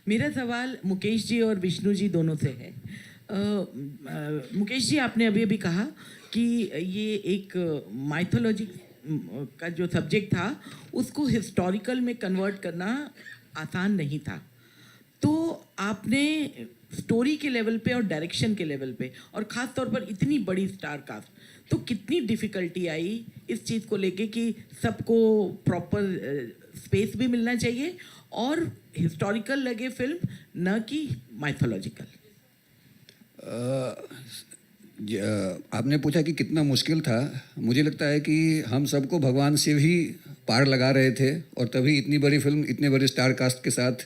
मेरा सवाल मुकेश जी और विष्णु जी दोनों से है। मुकेश जी, आपने अभी अभी कहा कि ये एक माइथोलॉजी का जो सब्जेक्ट था उसको हिस्टोरिकल में कन्वर्ट करना आसान नहीं था। तो आपने स्टोरी के लेवल पे और डायरेक्शन के लेवल पे और ख़ास तौर पर इतनी बड़ी स्टार कास्ट, तो कितनी डिफ़िकल्टी आई इस चीज़ को लेके कि सबको प्रॉपर स्पेस भी मिलना चाहिए और हिस्टोरिकल लगे फिल्म, न कि माइथोलॉजिकल। आपने पूछा कि कितना मुश्किल था। मुझे लगता है कि हम सबको भगवान शिव ही पार लगा रहे थे और तभी इतनी बड़ी फिल्म, इतने बड़े स्टार कास्ट के साथ,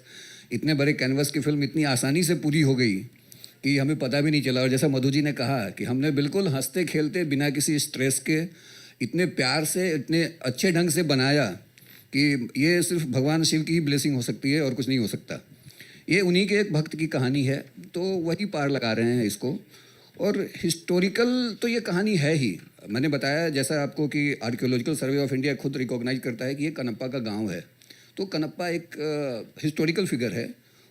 इतने बड़े कैनवस की फिल्म इतनी आसानी से पूरी हो गई कि हमें पता भी नहीं चला। और जैसा मधु जी ने कहा कि हमने बिल्कुल हंसते खेलते बिना किसी स्ट्रेस के इतने प्यार से, इतने अच्छे ढंग से बनाया कि ये सिर्फ भगवान शिव की ही ब्लेसिंग हो सकती है और कुछ नहीं हो सकता। ये उन्हीं के एक भक्त की कहानी है, तो वही पार लगा रहे हैं इसको। और हिस्टोरिकल तो ये कहानी है ही। मैंने बताया जैसा आपको कि आर्कियोलॉजिकल सर्वे ऑफ इंडिया खुद रिकॉग्नाइज करता है कि ये कनप्पा का गांव है। तो कनप्पा एक हिस्टोरिकल फिगर है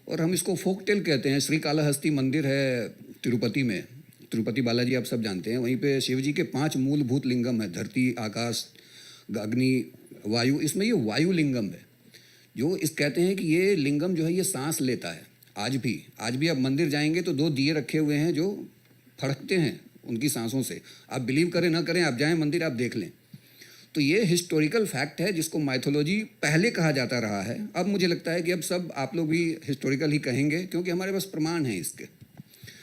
और हम इसको फोक टेल कहते हैं। श्री कालाहस्ती मंदिर है तिरुपति में, तिरुपति बालाजी आप सब जानते हैं। वहीं पे शिव जी के 5 मूलभूत लिंगम है, धरती, आकाश, अग्नि, वायु। इसमें ये वायु लिंगम है जो इस कहते हैं कि ये लिंगम जो है ये सांस लेता है। आज भी आप मंदिर जाएंगे तो 2 दिए रखे हुए हैं जो फड़कते हैं उनकी सांसों से। आप बिलीव करें ना करें, आप जाएं मंदिर, आप देख लें। तो ये हिस्टोरिकल फैक्ट है जिसको माइथोलॉजी पहले कहा जाता रहा है। अब मुझे लगता है कि अब सब आप लोग भी हिस्टोरिकल ही कहेंगे क्योंकि हमारे पास प्रमाण हैं इसके।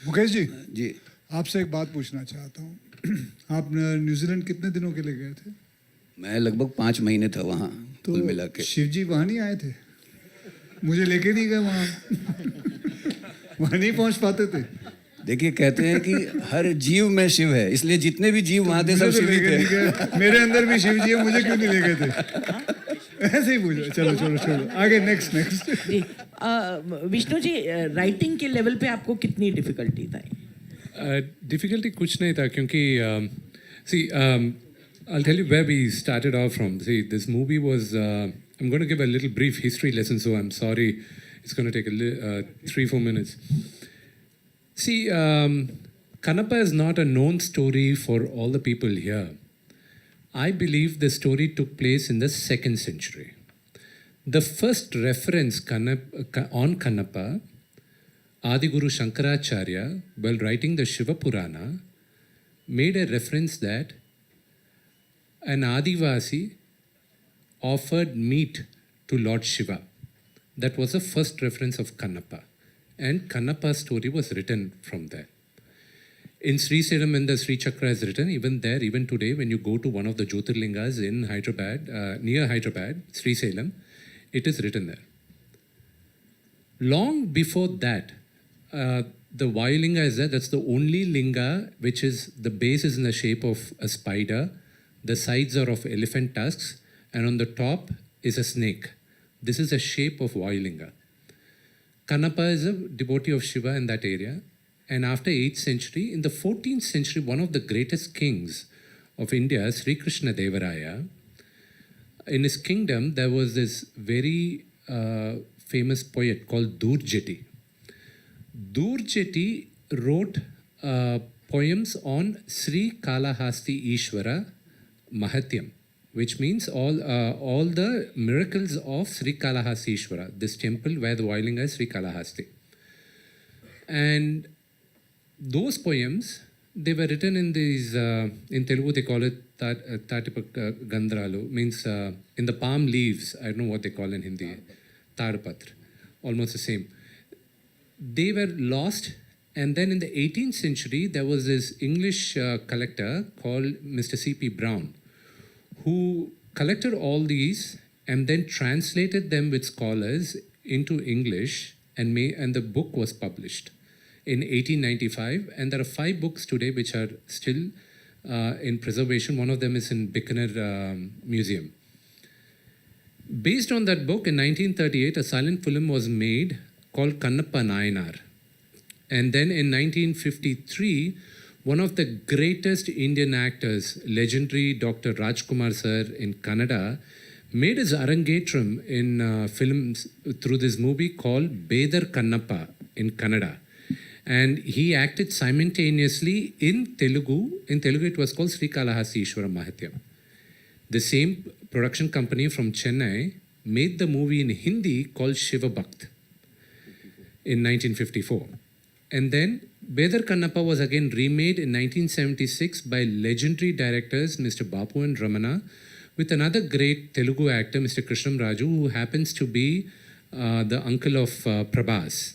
मुकेश जी, जी आपसे एक बात पूछना चाहता हूँ। आप न्यूजीलैंड कितने दिनों के लिए गए थे? मैं लगभग 5 महीने था वहाँ तो कुल मिला के। शिव जी वहाँ नहीं आए थे? मुझे लेके नहीं गए वहाँ। वहाँ नहीं पहुँच पाते थे। देखिए, कहते हैं कि हर जीव में शिव है, इसलिए जितने भी जीव वहाँ थे सब शिव ही थे। मेरे अंदर भी शिव जी है, मुझे क्यों नहीं ले गए थे? ऐसे ही पूछो। चलो चलो चलो आगे, नेक्स्ट जी। विष्णु जी, राइटिंग के लेवल पे आपको कितनी डिफिकल्टी था? डिफ़िकल्टी कुछ नहीं था क्योंकि see, I'll tell you where we started off from. See, this movie was I'm going to give a little brief history lesson, so I'm sorry it's going to take 3-4 minutes. See, Kanappa is not a known story for all the people here. I believe the story took place in the 2nd century. The first reference on Kanappa, Adiguru Shankaracharya, while writing the Shiva Purana, made a reference that an Adivasi offered meat to Lord Shiva. That was the first reference of Kanappa. And Kanappa's story was written from there. In Sri Salem, when the Sri Chakra is written, even there, even today, when you go to one of the Jyotirlingas in Hyderabad, near Hyderabad, Sri Salem, it is written there. Long before that, the Vayulinga is there. That's the only linga which is, the base is in the shape of a spider, the sides are of elephant tusks, and on the top is a snake. This is the shape of Vayulinga. Kanappa is a devotee of Shiva in that area. And after 8th century, in the 14th century, one of the greatest kings of India, Sri Krishna Devaraya, in his kingdom, there was this very famous poet called Durjeti. Durjeti wrote poems on Sri Kalahasti Ishvara Mahatyam, which means all the miracles of Sri Kalahasti Ishvara, this temple where the Vayulinga is Sri Kalahasti. And those poems, they were written in these, in Telugu they call it Tatipak Gandralu, means in the palm leaves, I don't know what they call in Hindi, Tadpatra, almost the same. They were lost, and then in the 18th century, there was this English collector called Mr. C.P. Brown, who collected all these and then translated them with scholars into English, and the book was published in 1895. And there are 5 books today which are still in preservation. One of them is in Bikaner Museum. Based on that book, in 1938, a silent film was made called Kannappa Nayanar. And then in 1953, one of the greatest Indian actors, legendary Dr. Rajkumar sir in Kannada, made his Arangetram in films through this movie called Bedar Kannappa in Kannada. And he acted simultaneously in Telugu. In Telugu, it was called Sri Kalahasti Ishwara Mahatyam. The same production company from Chennai made the movie in Hindi called Shiva Bhakt in 1954. And then Bedar Kannappa was again remade in 1976 by legendary directors Mr. Bapu and Ramana with another great Telugu actor, Mr. Krishnam Raju, who happens to be the uncle of Prabhas.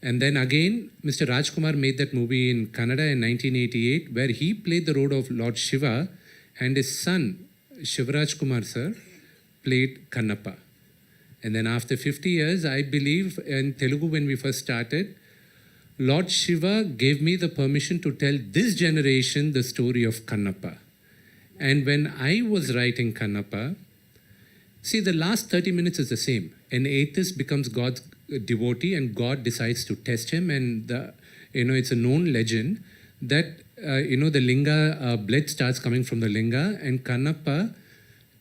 And then again, Mr. Rajkumar made that movie in Kannada in 1988, where he played the role of Lord Shiva, and his son, Shivaraj Kumar sir, played Kannappa. And then after 50 years, I believe in Telugu when we first started, Lord Shiva gave me the permission to tell this generation the story of Kannappa. And when I was writing Kannappa, see, the last 30 minutes is the same. An atheist becomes God's devotee and God decides to test him, and it's a known legend that the linga blood starts coming from the linga, and Kannappa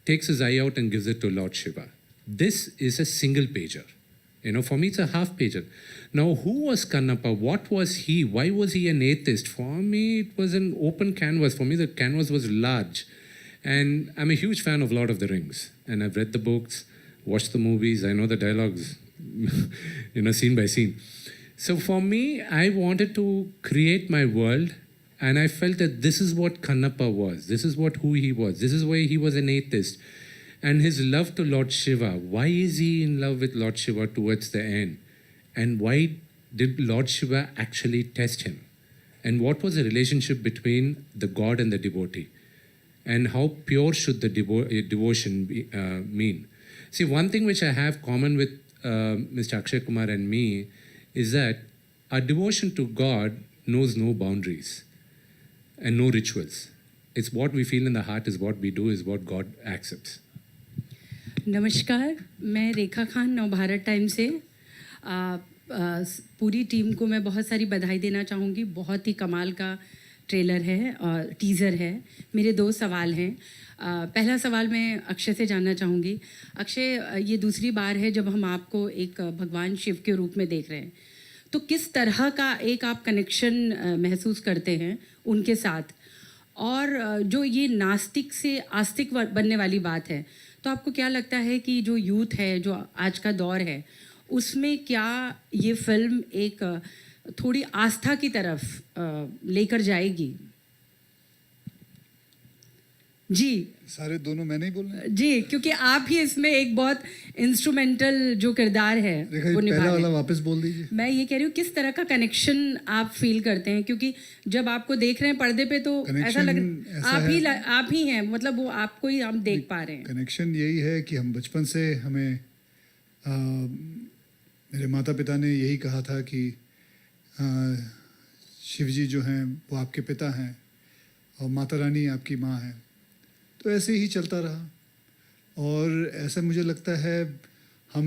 takes his eye out and gives it to Lord Shiva. This is a single pager. For me it's a half pager. Now, who was Kannappa? What was he? Why was he an atheist? For me it was an open canvas. For me the canvas was large, and I'm a huge fan of Lord of the Rings, and I've read the books, watched the movies, I know the dialogues scene by scene. So for me, I wanted to create my world, and I felt that this is what Kannappa was. This is who he was. This is why he was an atheist. And his love to Lord Shiva. Why is he in love with Lord Shiva towards the end? And why did Lord Shiva actually test him? And what was the relationship between the god and the devotee? And how pure should the devotion mean? See, one thing which I have common with Mr. Akshay Kumar and me is that our devotion to God knows no boundaries and no rituals. It's what we feel in the heart is what we do, is what God accepts. नमस्कार, मैं रेखा Khan Navbharat time से पूरी team को मैं बहुत सारी बधाई देना चाहूँगी। बहुत ही कमाल का ट्रेलर है और टीज़र है। मेरे 2 सवाल हैं। पहला सवाल मैं अक्षय से जानना चाहूँगी। अक्षय, ये दूसरी बार है जब हम आपको एक भगवान शिव के रूप में देख रहे हैं, तो किस तरह का एक आप कनेक्शन महसूस करते हैं उनके साथ? और जो ये नास्तिक से आस्तिक बनने वाली बात है, तो आपको क्या लगता है कि जो यूथ है, जो आज का दौर है, उसमें क्या ये फिल्म एक थोड़ी आस्था की तरफ लेकर जाएगी? जी सारे दोनों मैंने ही बोलना है? जी, क्योंकि आप ही इसमें एक बहुत इंस्ट्रूमेंटल जो किरदार है वो निभा पहला रहे वाला हैं। वापस बोल दीजिए। मैं ये कह रही हूँ, किस तरह का कनेक्शन आप फील करते हैं? क्योंकि जब आपको देख रहे हैं पर्दे पे तो ऐसा लग आप ही हैं, मतलब वो आपको ही हम देख पा रहे हैं। कनेक्शन यही है कि हम बचपन से हमें मेरे माता पिता ने यही कहा था कि शिव जी जो हैं वो आपके पिता हैं और माता रानी आपकी माँ है। तो ऐसे ही चलता रहा और ऐसा मुझे लगता है हम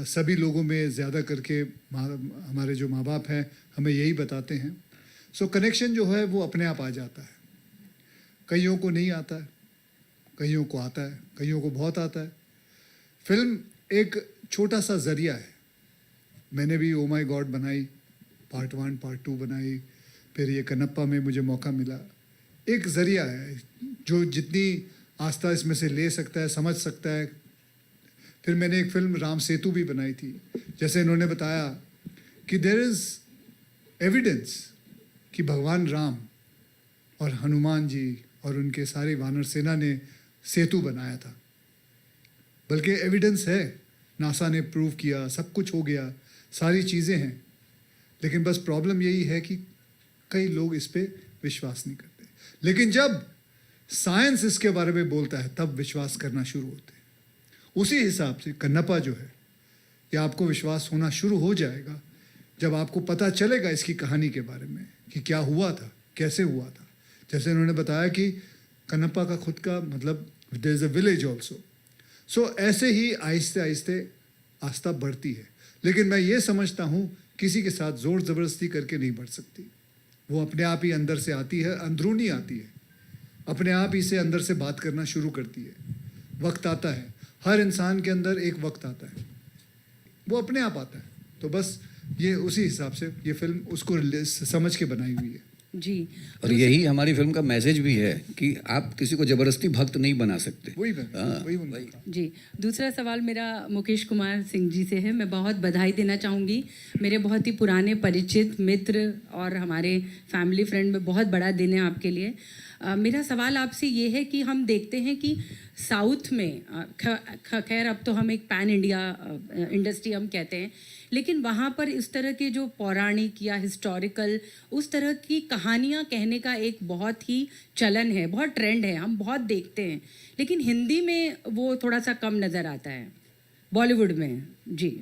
सभी लोगों में ज़्यादा करके हमारे जो माँ बाप हैं हमें यही बताते हैं। सो कनेक्शन जो है वो अपने आप आ जाता है। कईयों को नहीं आता है, कईयों को आता है, कईयों को बहुत आता है। फिल्म एक छोटा सा ज़रिया है। मैंने भी ओ माय गॉड बनाई, पार्ट 1 पार्ट 2 बनाई, फिर ये कन्नप्पा में मुझे मौका मिला। एक ज़रिया है जो जितनी आस्था इसमें से ले सकता है, समझ सकता है। फिर मैंने एक फिल्म राम सेतु भी बनाई थी। जैसे इन्होंने बताया कि देयर इज़ एविडेंस कि भगवान राम और हनुमान जी और उनके सारे वानर सेना ने सेतु बनाया था। बल्कि एविडेंस है, नासा ने प्रूव किया, सब कुछ हो गया, सारी चीज़ें हैं। लेकिन बस प्रॉब्लम यही है कि कई लोग इस पे विश्वास नहीं करते। लेकिन जब साइंस इसके बारे में बोलता है तब विश्वास करना शुरू होते हैं। उसी हिसाब से कन्नप्पा जो है, ये आपको विश्वास होना शुरू हो जाएगा जब आपको पता चलेगा इसकी कहानी के बारे में कि क्या हुआ था, कैसे हुआ था। जैसे उन्होंने बताया कि कन्नप्पा का खुद का मतलब there is a village also. So ऐसे ही आहिस्ते आहिस्ते आस्था बढ़ती है। लेकिन मैं ये समझता हूँ किसी के साथ ज़ोर ज़बरदस्ती करके नहीं बढ़ सकती। वो अपने आप ही अंदर से आती है, अंदरूनी आती है, अपने आप ही से अंदर से बात करना शुरू करती है। वक्त आता है, हर इंसान के अंदर एक वक्त आता है, वो अपने आप आता है। तो बस ये उसी हिसाब से ये फिल्म उसको समझ के बनाई हुई है। जी, और यही हमारी फिल्म का मैसेज भी है कि आप किसी को जबरदस्ती भक्त नहीं बना सकते। वही हाँ, वही उनका। जी, दूसरा सवाल मेरा मुकेश कुमार सिंह जी से है। मैं बहुत बधाई देना चाहूँगी, मेरे बहुत ही पुराने परिचित मित्र और हमारे फैमिली फ्रेंड में बहुत बड़ा दिन है आपके लिए। मेरा सवाल आपसे ये है कि हम देखते हैं कि साउथ में खैर अब तो हम एक पैन इंडिया इंडस्ट्री हम कहते हैं, लेकिन वहाँ पर इस तरह के जो पौराणिक या हिस्टोरिकल उस तरह की कहानियाँ कहने का एक बहुत ही चलन है, बहुत ट्रेंड है, हम बहुत देखते हैं, लेकिन हिंदी में वो थोड़ा सा कम नज़र आता है, बॉलीवुड में। जी,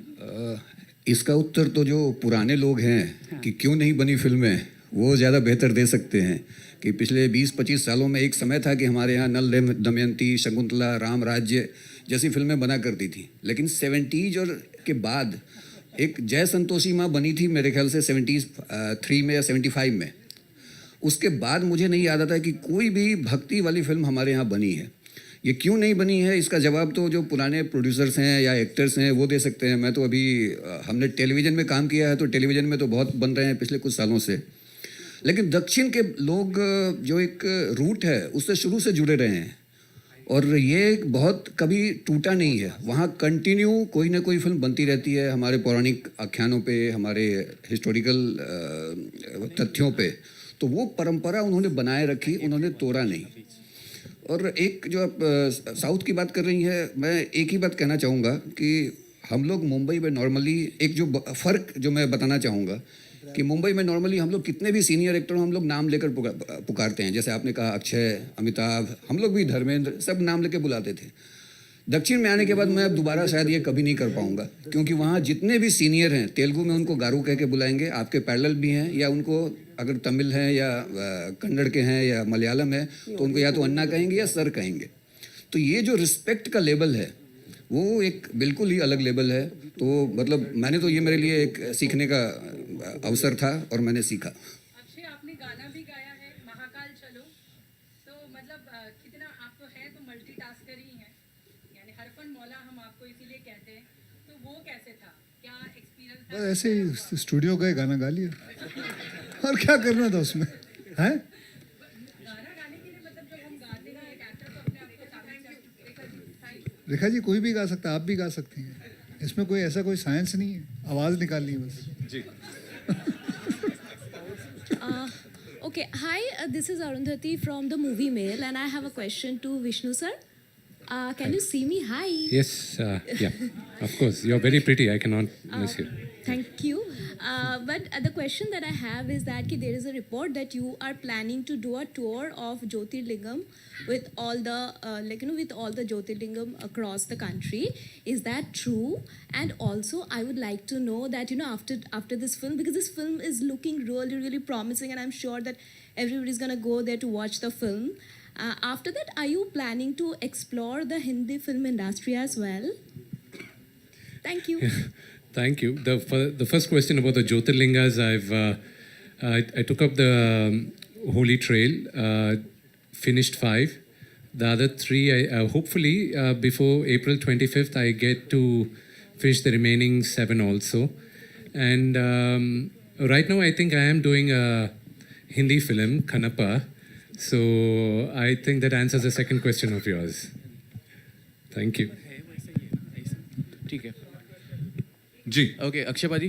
इसका उत्तर तो जो पुराने लोग हैं कि क्यों नहीं बनी फिल्में, वो ज़्यादा बेहतर दे सकते हैं। कि पिछले 20-25 सालों में एक समय था कि हमारे यहाँ नल दमयंती, शकुंतला, राम राज्य जैसी फिल्में बना करती थी, लेकिन 70s और के बाद एक जय संतोषी माँ बनी थी मेरे ख्याल से 73 में या 75 में। उसके बाद मुझे नहीं याद आता कि कोई भी भक्ति वाली फिल्म हमारे यहाँ बनी है। ये क्यों नहीं बनी है, इसका जवाब तो जो पुराने प्रोड्यूसर्स हैं या एक्टर्स हैं वो दे सकते हैं। मैं तो अभी हमने टेलीविज़न में काम किया है, तो टेलीविज़न में तो बहुत बन रहे हैं पिछले कुछ सालों से, लेकिन दक्षिण के लोग जो एक रूट है उससे शुरू से जुड़े रहे हैं और ये बहुत कभी टूटा नहीं है। वहाँ कंटिन्यू कोई ना कोई फिल्म बनती रहती है हमारे पौराणिक आख्यानों पे, हमारे हिस्टोरिकल तथ्यों पे। तो वो परंपरा उन्होंने बनाए रखी, उन्होंने तोड़ा नहीं। और एक जो आप साउथ की बात कर रही हैं, मैं एक ही बात कहना चाहूँगा कि हम लोग मुंबई में नॉर्मली एक जो फ़र्क जो मैं बताना चाहूँगा कि मुंबई में नॉर्मली हम लोग कितने भी सीनियर एक्टर हम लोग नाम लेकर पुकारते हैं। जैसे आपने कहा अक्षय, अमिताभ, हम लोग भी धर्मेंद्र, सब नाम लेकर बुलाते थे। दक्षिण में आने के बाद मैं अब दोबारा शायद ये कभी नहीं कर पाऊँगा, क्योंकि वहाँ जितने भी सीनियर हैं तेलुगु में उनको गारू कह के बुलाएंगे, आपके पैरेलल भी हैं, या उनको अगर तमिल हैं या कन्नड़ के हैं या मलयालम है तो उनको या तो अन्ना कहेंगे या सर कहेंगे। तो ये जो रिस्पेक्ट का लेवल है वो एक बिल्कुल ही अलग लेवल है। तो मतलब मैंने तो ये मेरे लिए एक सीखने का अवसर था और मैंने सीखा। अक्षय, आपने गाना भी गाया है महाकाल चलो, तो मतलब कितना आप तो हैं तो मल्टीटास्कर ही हैं, यानी हरफन मौला हम आपको इसीलिए कहते हैं, तो वो कैसे था, क्या एक्सपीरियंस था? बस ऐसे ही स्टूडियो गए, गाना गा लिया और क्या करना था उसमें, है? गाना गाने के लिए मतलब जब हम गाते हैं एक एक्टर तो अपने आप को साबित रेखा जी कोई भी गा सकता है, आप भी गा सकती हैं, इसमें कोई ऐसा कोई साइंस नहीं है, आवाज़ निकालनी है बस। जी। Okay, hi, this is Arundhati from the Movie Mail, and I have a question to Vishnu sir. Can you see me? Hi. Yes, yeah, of course. You're very pretty. I cannot miss you. Thank you. But the question that I have is that there is a report that you are planning to do a tour of Jyotirlingam with all the with all the Jyotirlingam across the country. Is that true? And also, I would like to know that after this film, because this film is looking really really promising, and I'm sure that everybody's gonna go there to watch the film. After that, are you planning to explore the Hindi film industry as well? Thank you. Thank you. The first question about the Jyotirlingas, I took up the Holy Trail, finished 5. The other 3, I hopefully before April 25th, I get to finish the remaining 7 also. And right now, I think I am doing a Hindi film, Kanapa. So I think that answers the second question of yours. Thank you. ठीक है जी okay Akshay पाजी